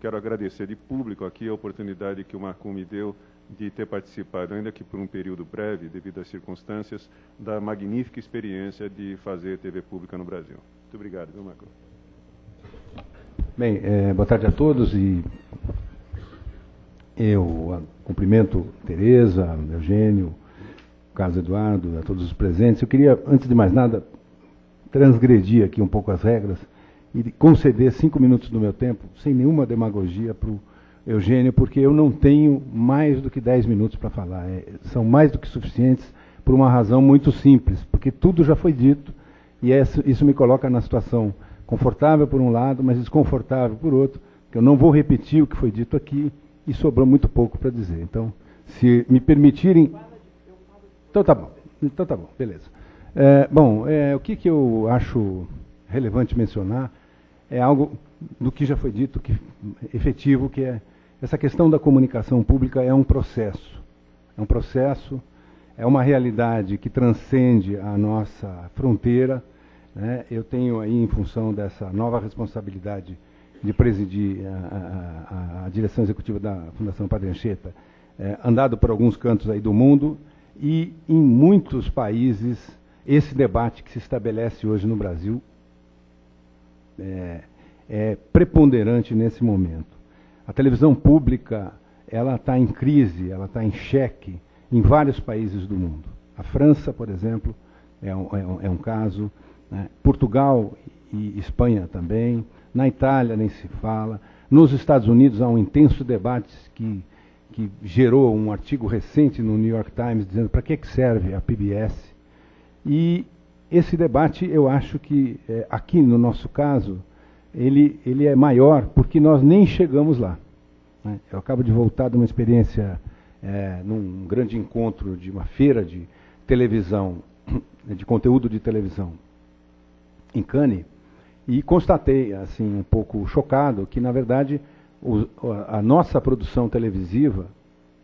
Quero agradecer de público aqui a oportunidade que o Marcum me deu de ter participado, ainda que por um período breve, devido às circunstâncias, da magnífica experiência de fazer TV pública no Brasil. Muito obrigado, viu, Marcum? Bem, boa tarde a todos e eu cumprimento Tereza, Eugênio, Carlos Eduardo, a todos os presentes. Eu queria, antes de mais nada, transgredir aqui um pouco as regras e conceder 5 minutos do meu tempo, sem nenhuma demagogia, para o Eugênio, porque eu não tenho mais do que 10 minutos para falar. São mais do que suficientes por uma razão muito simples, porque tudo já foi dito e isso me coloca na situação confortável por um lado, mas desconfortável por outro, que eu não vou repetir o que foi dito aqui e sobrou muito pouco para dizer. Então, se me permitirem... Então tá bom, beleza. O que eu acho relevante mencionar é algo do que já foi dito, efetivo, que é essa questão da comunicação pública é um processo. É uma realidade que transcende a nossa fronteira, né? Eu tenho aí, em função dessa nova responsabilidade de presidir a direção executiva da Fundação Padre Anchieta, andado por alguns cantos aí do mundo, e em muitos países esse debate que se estabelece hoje no Brasil é preponderante nesse momento. A televisão pública, ela está em crise, ela está em xeque em vários países do mundo. A França, por exemplo, é um caso, né? Portugal e Espanha também, na Itália nem se fala, nos Estados Unidos há um intenso debate que gerou um artigo recente no New York Times dizendo para que serve a PBS. E esse debate, eu acho que aqui no nosso caso, ele é maior porque nós nem chegamos lá, né? Eu acabo de voltar de uma experiência num grande encontro de uma feira de televisão, de conteúdo de televisão em Cannes, e constatei, assim, um pouco chocado, que, na verdade, a nossa produção televisiva,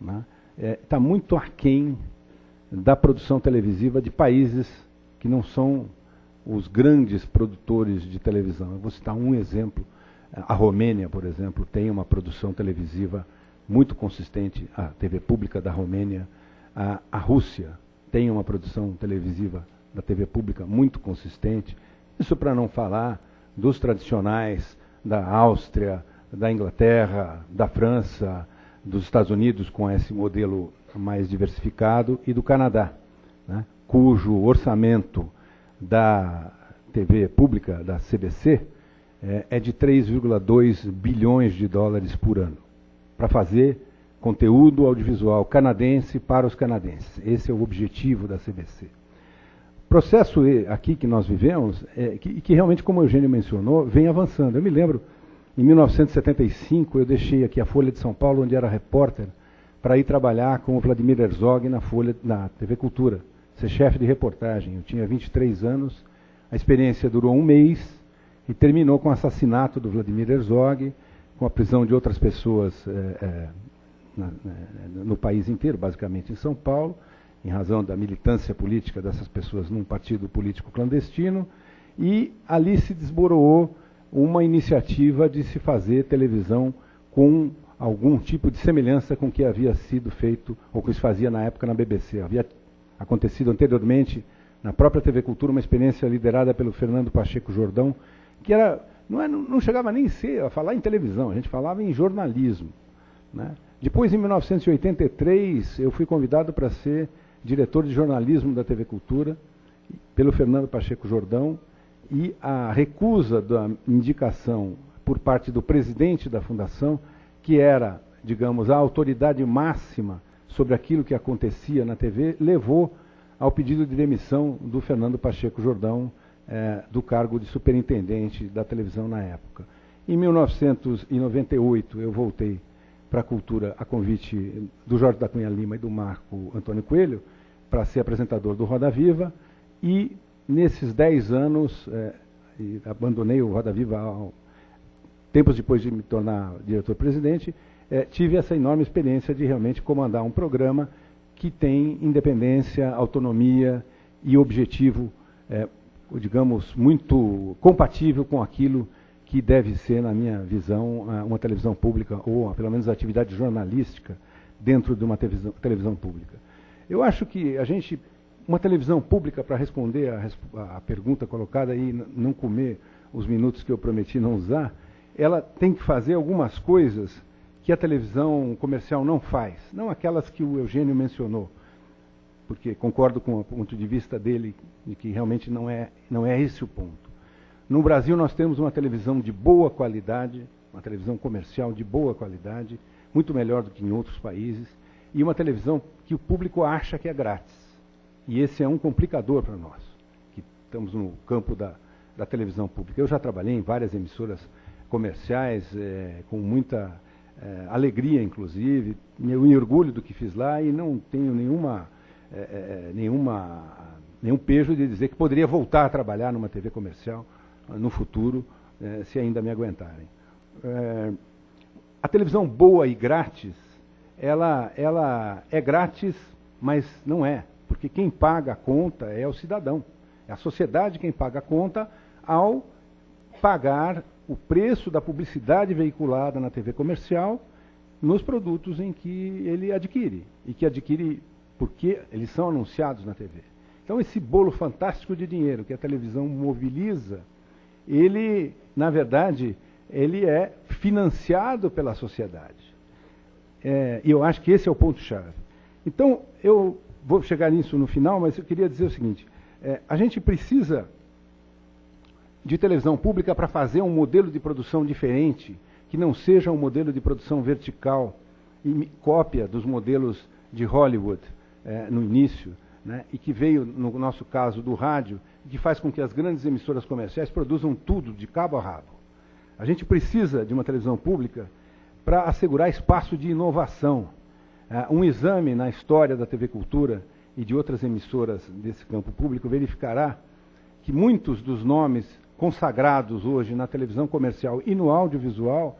né, está muito aquém da produção televisiva de países que não são os grandes produtores de televisão. Eu vou citar um exemplo. A Romênia, por exemplo, tem uma produção televisiva muito consistente, a TV pública da Romênia. A Rússia tem uma produção televisiva da TV pública muito consistente. Isso para não falar dos tradicionais da Áustria, da Inglaterra, da França, dos Estados Unidos, com esse modelo mais diversificado, e do Canadá, né, cujo orçamento da TV pública, da CBC, é de 3,2 bilhões de dólares por ano, para fazer conteúdo audiovisual canadense para os canadenses. Esse é o objetivo da CBC. O processo aqui que nós vivemos, que realmente, como o Eugênio mencionou, vem avançando. Eu me lembro, em 1975, eu deixei aqui a Folha de São Paulo, onde era repórter, para ir trabalhar com o Vladimir Herzog na TV Cultura, ser chefe de reportagem. Eu tinha 23 anos, a experiência durou um mês e terminou com o assassinato do Vladimir Herzog, com a prisão de outras pessoas no país inteiro, basicamente em São Paulo, em razão da militância política dessas pessoas num partido político clandestino, e ali se desboroou uma iniciativa de se fazer televisão com algum tipo de semelhança com o que havia sido feito, ou que se fazia na época na BBC. Havia acontecido anteriormente, na própria TV Cultura, uma experiência liderada pelo Fernando Pacheco Jordão, que não chegava nem a falar em televisão, a gente falava em jornalismo, né? Depois, em 1983, eu fui convidado para ser diretor de jornalismo da TV Cultura, pelo Fernando Pacheco Jordão, e a recusa da indicação por parte do presidente da fundação, que era, digamos, a autoridade máxima sobre aquilo que acontecia na TV, levou ao pedido de demissão do Fernando Pacheco Jordão, do cargo de superintendente da televisão na época. Em 1998, eu voltei para a Cultura a convite do Jorge da Cunha Lima e do Marco Antônio Coelho, para ser apresentador do Roda Viva, e nesses 10 anos, abandonei o Roda Viva tempos depois de me tornar diretor-presidente, tive essa enorme experiência de realmente comandar um programa que tem independência, autonomia e objetivo, digamos, muito compatível com aquilo que deve ser, na minha visão, uma televisão pública, ou pelo menos a atividade jornalística dentro de uma televisão pública. Eu acho que uma televisão pública, para responder a pergunta colocada e não comer os minutos que eu prometi não usar, ela tem que fazer algumas coisas que a televisão comercial não faz, não aquelas que o Eugênio mencionou, porque concordo com o ponto de vista dele, de que realmente não é esse o ponto. No Brasil nós temos uma televisão de boa qualidade, uma televisão comercial de boa qualidade, muito melhor do que em outros países, e uma televisão que o público acha que é grátis. E esse é um complicador para nós, que estamos no campo da televisão pública. Eu já trabalhei em várias emissoras comerciais, com muita alegria, inclusive, me orgulho do que fiz lá e não tenho nenhum pejo de dizer que poderia voltar a trabalhar numa TV comercial no futuro, se ainda me aguentarem. A televisão boa e grátis, ela é grátis, mas não é, porque quem paga a conta é o cidadão. É a sociedade quem paga a conta ao pagar o preço da publicidade veiculada na TV comercial nos produtos em que ele adquire, e que adquire porque eles são anunciados na TV. Então esse bolo fantástico de dinheiro que a televisão mobiliza, ele, na verdade, ele é financiado pela sociedade. E eu acho que esse é o ponto-chave. Então, eu vou chegar nisso no final, mas eu queria dizer o seguinte, a gente precisa de televisão pública para fazer um modelo de produção diferente, que não seja um modelo de produção vertical, e cópia dos modelos de Hollywood no início, né, e que veio, no nosso caso, do rádio, que faz com que as grandes emissoras comerciais produzam tudo de cabo a rabo. A gente precisa de uma televisão pública para assegurar espaço de inovação. Um exame na história da TV Cultura e de outras emissoras desse campo público verificará que muitos dos nomes consagrados hoje na televisão comercial e no audiovisual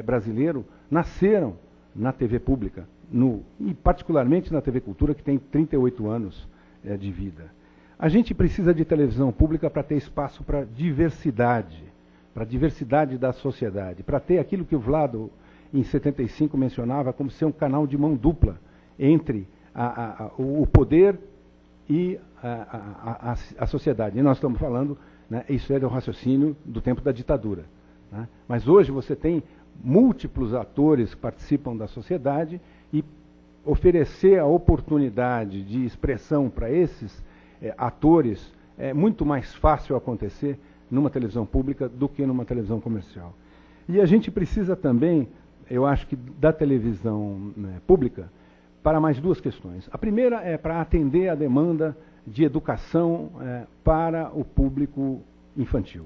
brasileiro nasceram na TV pública, e particularmente na TV Cultura, que tem 38 anos de vida. A gente precisa de televisão pública para ter espaço para diversidade da sociedade, para ter aquilo que o Vlado, em 75, mencionava como ser um canal de mão dupla entre o poder e a sociedade. E nós estamos falando, né, isso é do raciocínio do tempo da ditadura. Né? Mas hoje você tem múltiplos atores que participam da sociedade e oferecer a oportunidade de expressão para esses atores é muito mais fácil acontecer numa televisão pública do que numa televisão comercial. E a gente precisa também, eu acho que da televisão pública, para mais duas questões. A primeira é para atender a demanda de educação para o público infantil.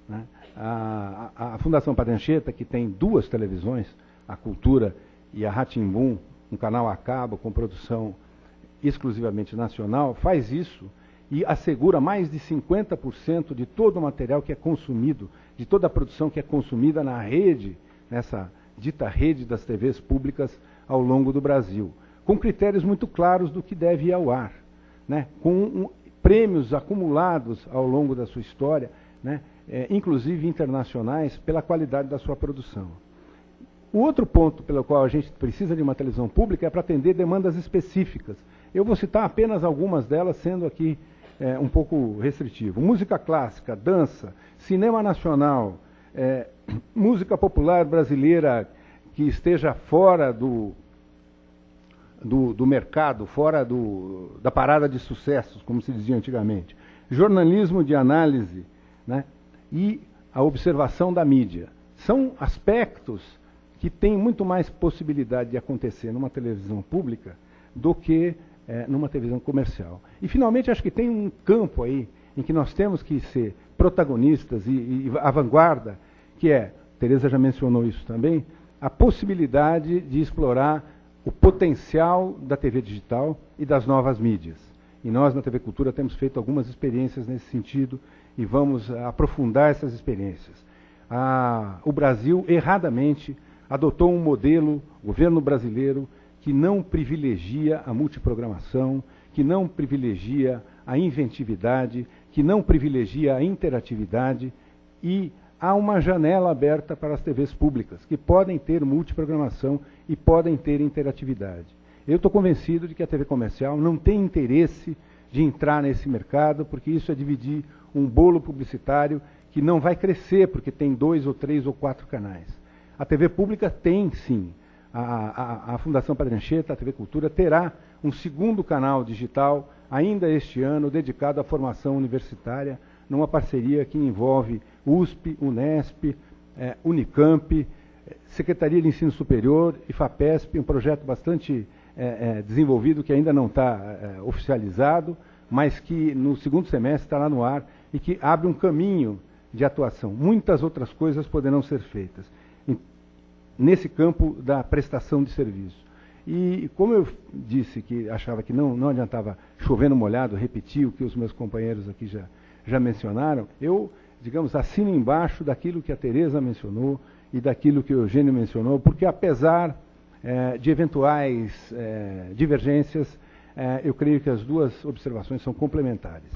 Né? A Fundação Padre Anchieta, que tem duas televisões, a Cultura e a Rá-Tim-Bum, um canal a cabo com produção exclusivamente nacional, faz isso e assegura mais de 50% de todo o material que é consumido, de toda a produção que é consumida na rede, nessa dita rede das TVs públicas ao longo do Brasil, com critérios muito claros do que deve ir ao ar, né? Com prêmios acumulados ao longo da sua história, né? Inclusive internacionais, pela qualidade da sua produção. O outro ponto pelo qual a gente precisa de uma televisão pública é para atender demandas específicas. Eu vou citar apenas algumas delas, sendo aqui um pouco restritivo. Música clássica, dança, cinema nacional, música popular brasileira que esteja fora do mercado, fora da parada de sucessos, como se dizia antigamente. Jornalismo de análise, né, e a observação da mídia. São aspectos que têm muito mais possibilidade de acontecer numa televisão pública do que numa televisão comercial. E, finalmente, acho que tem um campo aí em que nós temos que ser protagonistas e a vanguarda, que Tereza já mencionou isso também, a possibilidade de explorar o potencial da TV digital e das novas mídias. E nós, na TV Cultura, temos feito algumas experiências nesse sentido e vamos aprofundar essas experiências. O Brasil, erradamente, adotou um modelo, o governo brasileiro, que não privilegia a multiprogramação, que não privilegia a inventividade, que não privilegia a interatividade e há uma janela aberta para as TVs públicas, que podem ter multiprogramação e podem ter interatividade. Eu estou convencido de que a TV comercial não tem interesse de entrar nesse mercado, porque isso é dividir um bolo publicitário que não vai crescer, porque tem 2 ou 3 ou 4 canais. A TV pública tem, sim. A Fundação Padre Anchieta, a TV Cultura, terá um segundo canal digital, ainda este ano, dedicado à formação universitária, numa parceria que envolve USP, Unesp, Unicamp, Secretaria de Ensino Superior e FAPESP, um projeto bastante desenvolvido, que ainda não está oficializado, mas que no segundo semestre estará no ar e que abre um caminho de atuação. Muitas outras coisas poderão ser feitas nesse campo da prestação de serviço. E como eu disse que achava que não adiantava chover no molhado, repetir o que os meus companheiros aqui já mencionaram, eu, digamos, assino embaixo daquilo que a Tereza mencionou e daquilo que o Eugênio mencionou, porque apesar de eventuais divergências, eu creio que as duas observações são complementares.